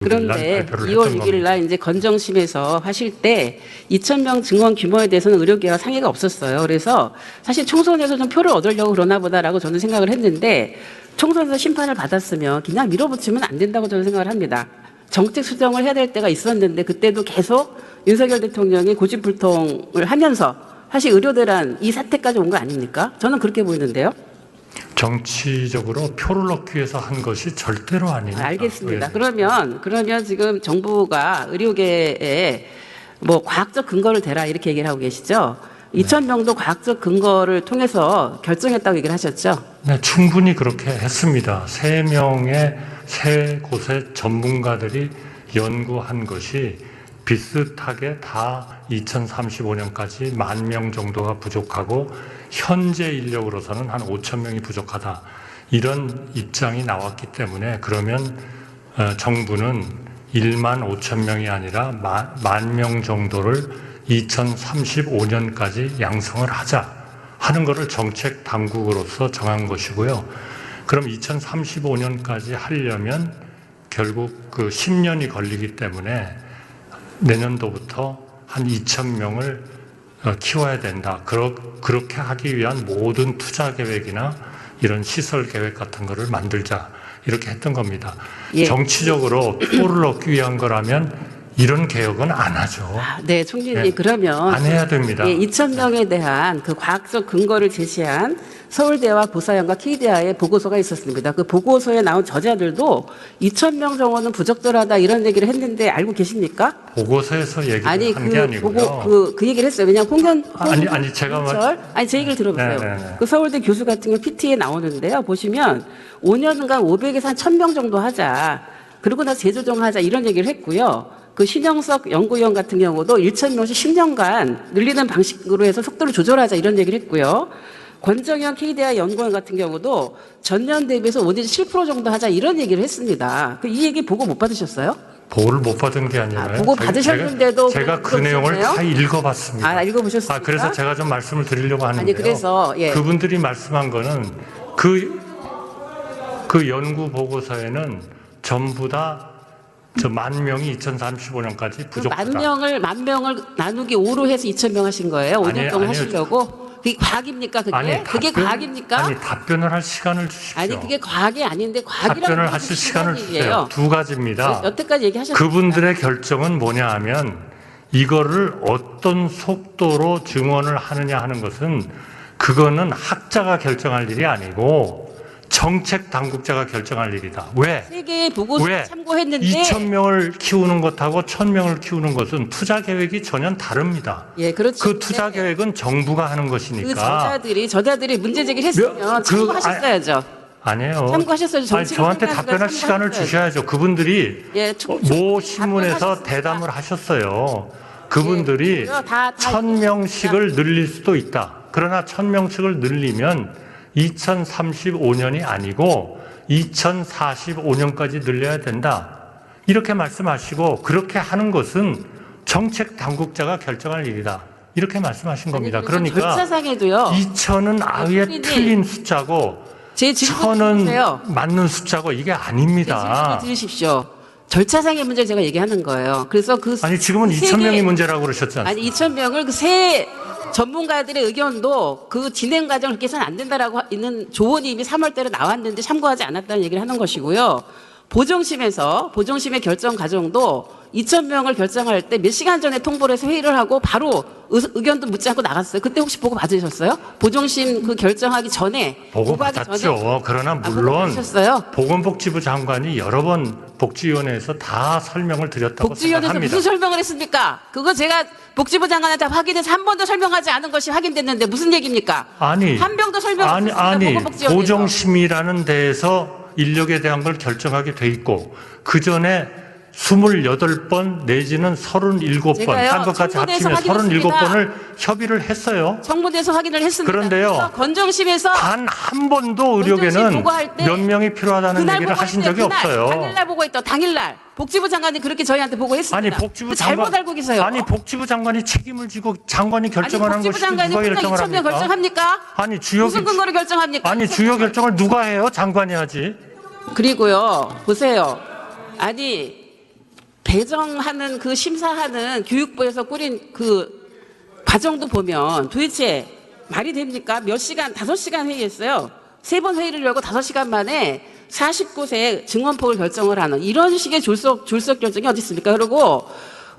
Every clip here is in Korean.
그런데 2월 6일 날 이제 건정심에서 하실 때 2,000명 증원 규모에 대해서는 의료계와 상의가 없었어요. 그래서 사실 총선에서 좀 표를 얻으려고 그러나 보다라고 저는 생각을 했는데 총선에서 심판을 받았으면 그냥 밀어붙이면 안 된다고 저는 생각을 합니다. 정책 수정을 해야 될 때가 있었는데 그때도 계속 윤석열 대통령이 고집불통을 하면서 사실 의료대란 이 사태까지 온 거 아닙니까? 저는 그렇게 보이는데요. 정치적으로 표를 얻기 위해서 한 것이 절대로 아닙니다. 알겠습니다. 네. 그러면 지금 정부가 의료계에 뭐 과학적 근거를 대라 이렇게 얘기를 하고 계시죠? 2,000명도 과학적 근거를 통해서 결정했다고 얘기를 하셨죠? 네, 충분히 그렇게 했습니다. 세 곳의 전문가들이 연구한 것이 비슷하게 다 2035년까지 10,000명 정도가 부족하고 현재 인력으로서는 한 5,000명이 부족하다. 이런 입장이 나왔기 때문에 그러면 정부는 15,000명이 아니라 10,000명 정도를 2035년까지 양성을 하자 하는 것을 정책 당국으로서 정한 것이고요. 그럼 2035년까지 하려면 결국 그 10년이 걸리기 때문에 내년도부터 한 2,000명을 키워야 된다. 그렇게 하기 위한 모든 투자 계획이나 이런 시설 계획 같은 거를 만들자. 이렇게 했던 겁니다. 예. 정치적으로 표를 얻기 위한 거라면 이런 개혁은 안 하죠. 네, 총리님 네, 그러면 안 해야 됩니다. 2,000명에 대한 그 과학적 근거를 제시한 서울대와 부사연과 KDI의 보고서가 있었습니다. 그 보고서에 나온 저자들도 2,000명 정도는 부적절하다 이런 얘기를 했는데 알고 계십니까? 보고서에서 얘기를 한 게 아니고요. 그 얘기를 했어요. 그냥 제 얘기를 들어보세요. 네네네. 그 서울대 교수 같은 경우 PT에 나오는데요. 보시면 5년간 500에서 한 1,000명 정도 하자. 그리고 나서 재조정하자 이런 얘기를 했고요. 그 신영석 연구위원 같은 경우도 1,000명씩 10년간 늘리는 방식으로 해서 속도를 조절하자 이런 얘기를 했고요. 권정현 KDI 연구원 같은 경우도 전년 대비해서 5 내지 7% 정도 하자 이런 얘기를 했습니다. 이 얘기 보고 못 받으셨어요? 보고를 못 받은 게 아니라 보고 받으셨는데도 제가 그 내용을 다 읽어봤습니다. 읽어보셨습니까? 그래서 제가 좀 말씀을 드리려고 하는데요. 그래서 그분들이 말씀한 거는 그 연구 보고서에는 전부 다 저 10,000명이 2035년까지 부족하다. 10,000명을 나누기 5로 해서 2,000명 하신 거예요? 5년 동안 아니요. 하시려고? 그게 과학입니까? 그게 과학입니까? 아니 답변을 할 시간을 주십시오. 아니 그게 과학이 아닌데 과학이라고 답변을 하실 시간을 주세요. 두 가지입니다. 여태까지 얘기하셨습니다. 그분들의 결정은 뭐냐 하면 이거를 어떤 속도로 증원을 하느냐 하는 것은 그거는 학자가 결정할 일이 아니고 정책 당국자가 결정할 일이다. 왜? 세계의 보고서를 참고했는데 2,000명을 키우는 것하고 1,000명을 키우는 것은 투자 계획이 전혀 다릅니다. 예, 그렇죠. 그 투자 계획은 정부가 하는 것이니까. 그 저자들이 문제 제기를 했으면 참고하셨어야죠. 아니에요. 참고하셨어야죠. 아니, 저한테 답변할 시간을 주셔야죠. 그분들이 모 신문에서 대담을 하셨어요. 그분들이 1,000명씩을 늘릴 수도 있다. 그러나 1,000명씩을 늘리면 2035년이 아니고 2045년까지 늘려야 된다. 이렇게 말씀하시고 그렇게 하는 것은 정책 당국자가 결정할 일이다. 이렇게 말씀하신 겁니다. 그러니까 절차상에도요. 2,000은 아예 틀린 숫자고 제 질문 1,000은 맞는 숫자고 이게 아닙니다. 제 질문을 들으십시오. 절차상의 문제 제가 얘기하는 거예요. 그래서 지금은 2,000명이 문제라고 그러셨지 않습니까? 2,000명을 그 세 전문가들의 의견도 그 진행 과정을 그렇게 해서는 안 된다라고 있는 조언이 이미 3월달에 나왔는데 참고하지 않았다는 얘기를 하는 것이고요. 보정심의 결정 과정도 2,000명을 결정할 때 몇 시간 전에 통보를 해서 회의를 하고 바로 의견도 묻지 않고 나갔어요. 그때 혹시 보고 받으셨어요? 보정심 그 결정하기 전에 보고 받았죠. 그러나 물론 보건복지부 장관이 여러 번 복지위원회에서 다 설명을 드렸다고 복지위원회에서 생각합니다. 무슨 설명을 했습니까? 그거 제가 복지부 장관한테 확인해서 한 번도 설명하지 않은 것이 확인됐는데 무슨 얘기입니까? 한 명도 설명했습니다. 보건복지위원회에서. 보정심이라는 데에서 인력에 대한 걸 결정하게 돼 있고 그 전에 28번 내지는 37번 한 것까지 합치면 37번을 협의를 했어요. 청문회에서 확인을 했습니다. 그런데요. 건정심에서 단 한 번도 의료계는 몇 명이 필요하다는 얘기를 하신 적이 없어요. 당일날 보고 있던 당일날 복지부 장관이 그렇게 저희한테 보고했습니다. 아니 복지부 잘못 알고 계세요. 아니 복지부 장관이 책임을 지고 장관이 결정을 한 것이 누가 결정을 2,000명 결정합니까? 아니 주요 무슨 근거로 결정합니까? 아니 주요 결정을 누가 해요? 장관이 하지. 그리고요 보세요. 배정하는 그 심사하는 교육부에서 꾸린 그 과정도 보면 도대체 말이 됩니까? 몇 시간, 5시간 회의했어요. 3번 회의를 열고 5시간 만에 49세 증원폭을 결정을 하는 이런 식의 졸속 결정이 어디 있습니까? 그리고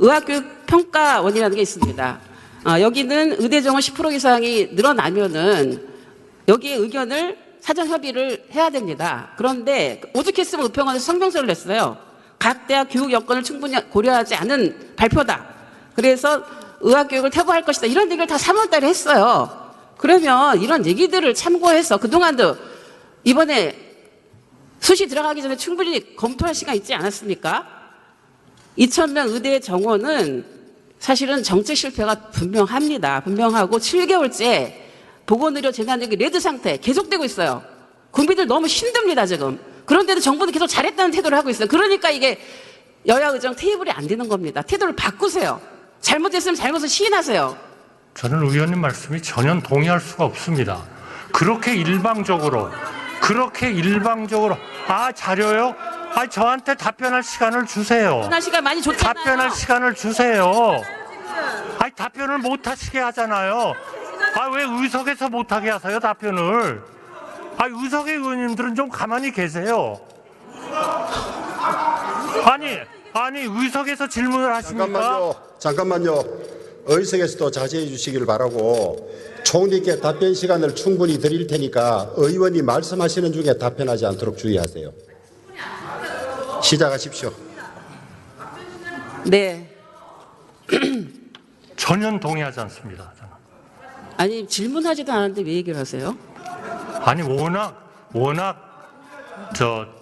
의학교육평가원이라는 게 있습니다. 여기는 의대 정원 10% 이상이 늘어나면은 여기에 의견을 사전 협의를 해야 됩니다. 그런데 오죽했으면 의평원에서 성명서를 냈어요. 각 대학 교육 여건을 충분히 고려하지 않은 발표다. 그래서 의학교육을 퇴보할 것이다. 이런 얘기를 다 3월 달에 했어요. 그러면 이런 얘기들을 참고해서 그동안도 이번에 수시 들어가기 전에 충분히 검토할 시간 있지 않았습니까? 2,000명 의대 정원은 사실은 정책 실패가 분명합니다. 분명하고 7개월째 보건의료 재난위기 레드 상태 계속되고 있어요. 국민들 너무 힘듭니다, 지금. 그런데도 정부는 계속 잘했다는 태도를 하고 있어요. 그러니까 이게 여야 의정 테이블이 안 되는 겁니다. 태도를 바꾸세요. 잘못했으면 잘못을 시인하세요. 저는 의원님 말씀이 전혀 동의할 수가 없습니다. 그렇게 일방적으로 자료요? 저한테 답변할 시간을 주세요. 답변할 시간 많이 줬잖아요. 답변할 시간을 주세요. 답변을 못 하시게 하잖아요. 왜 의석에서 못 하게 하세요, 답변을? 의석의 의원님들은 좀 가만히 계세요. 아니 의석에서 질문을 하십니까? 잠깐만요. 의석에서도 자제해 주시길 바라고 총리께 답변 시간을 충분히 드릴 테니까 의원이 말씀하시는 중에 답변하지 않도록 주의하세요. 시작하십시오. 네. 전혀 동의하지 않습니다. 저는. 아니 질문하지도 않았는데 왜 얘기를 하세요? 아니 워낙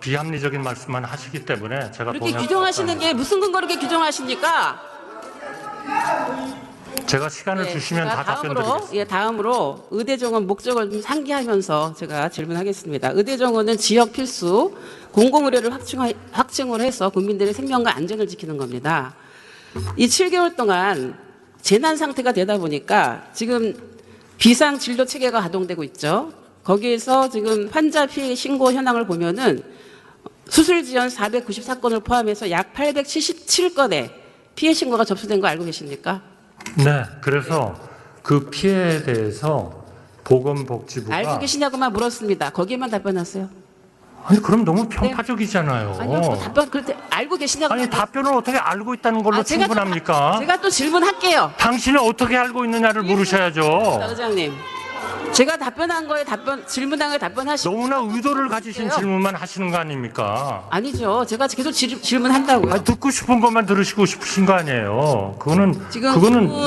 비합리적인 말씀만 하시기 때문에 제가 그렇게 동의할 규정하시는 수 게 무슨 근거로 그렇게 규정하십니까? 제가 시간을 주시면 다 답변드리겠습니다. 다음으로 의대 정원 목적을 좀 상기하면서 제가 질문하겠습니다. 의대 정원은 지역 필수 공공의료를 확충을 해서 국민들의 생명과 안전을 지키는 겁니다. 이 7개월 동안 재난 상태가 되다 보니까 지금 비상 진료 체계가 가동되고 있죠. 거기에서 지금 환자 피해 신고 현황을 보면은 수술 지연 494건을 포함해서 약 877건의 피해 신고가 접수된 거 알고 계십니까? 네, 그래서 그 피해에 대해서 보건복지부가 알고 계시냐고만 물었습니다. 거기에만 답변하세요. 그럼 너무 편파적이잖아요. 아니요, 뭐 답변 그때 알고 계시냐고. 답변을 어떻게 알고 있다는 걸로 충분합니까? 제가 또 질문할게요. 당신은 어떻게 알고 있느냐를 물으셔야죠. 의장님, 제가 답변한 거에 질문한 거에 답변하시고. 너무나 의도를 가지신 질문만 하시는 거 아닙니까? 아니죠. 제가 계속 질문한다고요. 듣고 싶은 것만 들으시고 싶으신 거 아니에요. 그거는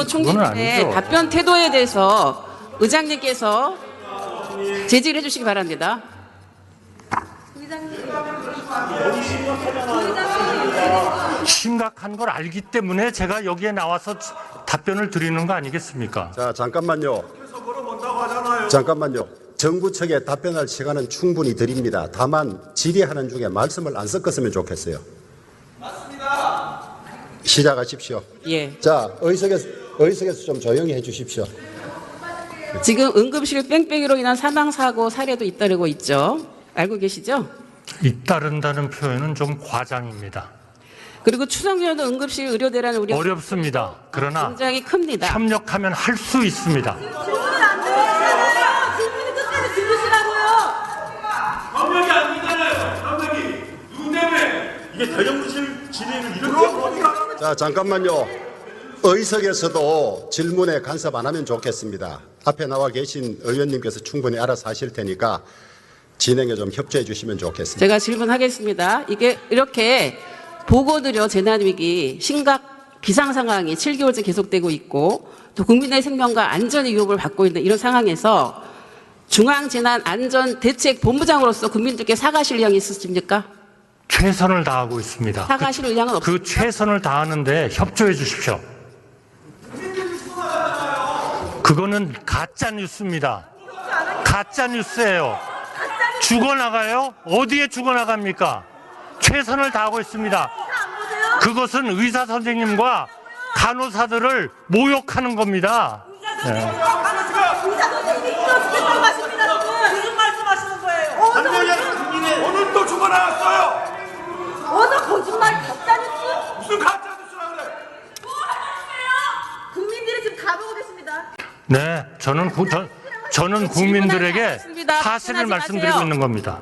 총리님의 아니죠. 답변 태도에 대해서 의장님께서 제지를 해주시기 바랍니다. 심각한 걸 알기 때문에 제가 여기에 나와서 답변을 드리는 거 아니겠습니까? 자, 잠깐만요. 정부 측에 답변할 시간은 충분히 드립니다. 다만 질의하는 중에 말씀을 안 섞었으면 좋겠어요. 맞습니다. 시작하십시오. 예. 자, 의석에서 좀 조용히 해 주십시오. 지금 응급실 뺑뺑이로 인한 사망 사고 사례도 잇따르고 있죠. 알고 계시죠? 잇따른다는 표현은 좀 과장입니다. 그리고 추석 연도 응급실 의료대란 우려 어렵습니다. 그러나 굉장히 큽니다. 협력하면 할 수 있습니다. 협력이 안 되잖아요. 협력이 누구 때문에 이게 대정부실 질의를 이렇게 하고. 자, 잠깐만요. 의석에서도 질문에 간섭 안 하면 좋겠습니다. 앞에 나와 계신 의원님께서 충분히 알아서 하실 테니까 진행에 좀 협조해 주시면 좋겠습니다. 제가 질문하겠습니다. 이게 이렇게 보건의료 재난위기 심각 비상상황이 7개월째 계속되고 있고 또 국민의 생명과 안전의 위협을 받고 있는 이런 상황에서 중앙재난안전대책본부장으로서 국민들께 사과하실 의향이 있으십니까? 최선을 다하고 있습니다. 사과하실 의향은 없습니까? 그 최선을 다하는데 협조해 주십시오. 그거는 가짜 뉴스입니다. 가짜 뉴스예요. 죽어나가요? 어디에 죽어나갑니까? 최선을 다하고 있습니다. 그것은 의사 선생님과 간호사들을 모욕하는 겁니다. 의사 선생님이 죽겠다고 하십니다. 무슨 말씀하시는 거예요? 오늘 또 죽어나왔어요. 어느 거짓말 가짜 뉴스? 무슨 네, 저는 국민들에게 하겠습니다. 사실을 답변하지 말씀드리고 마세요. 있는 겁니다.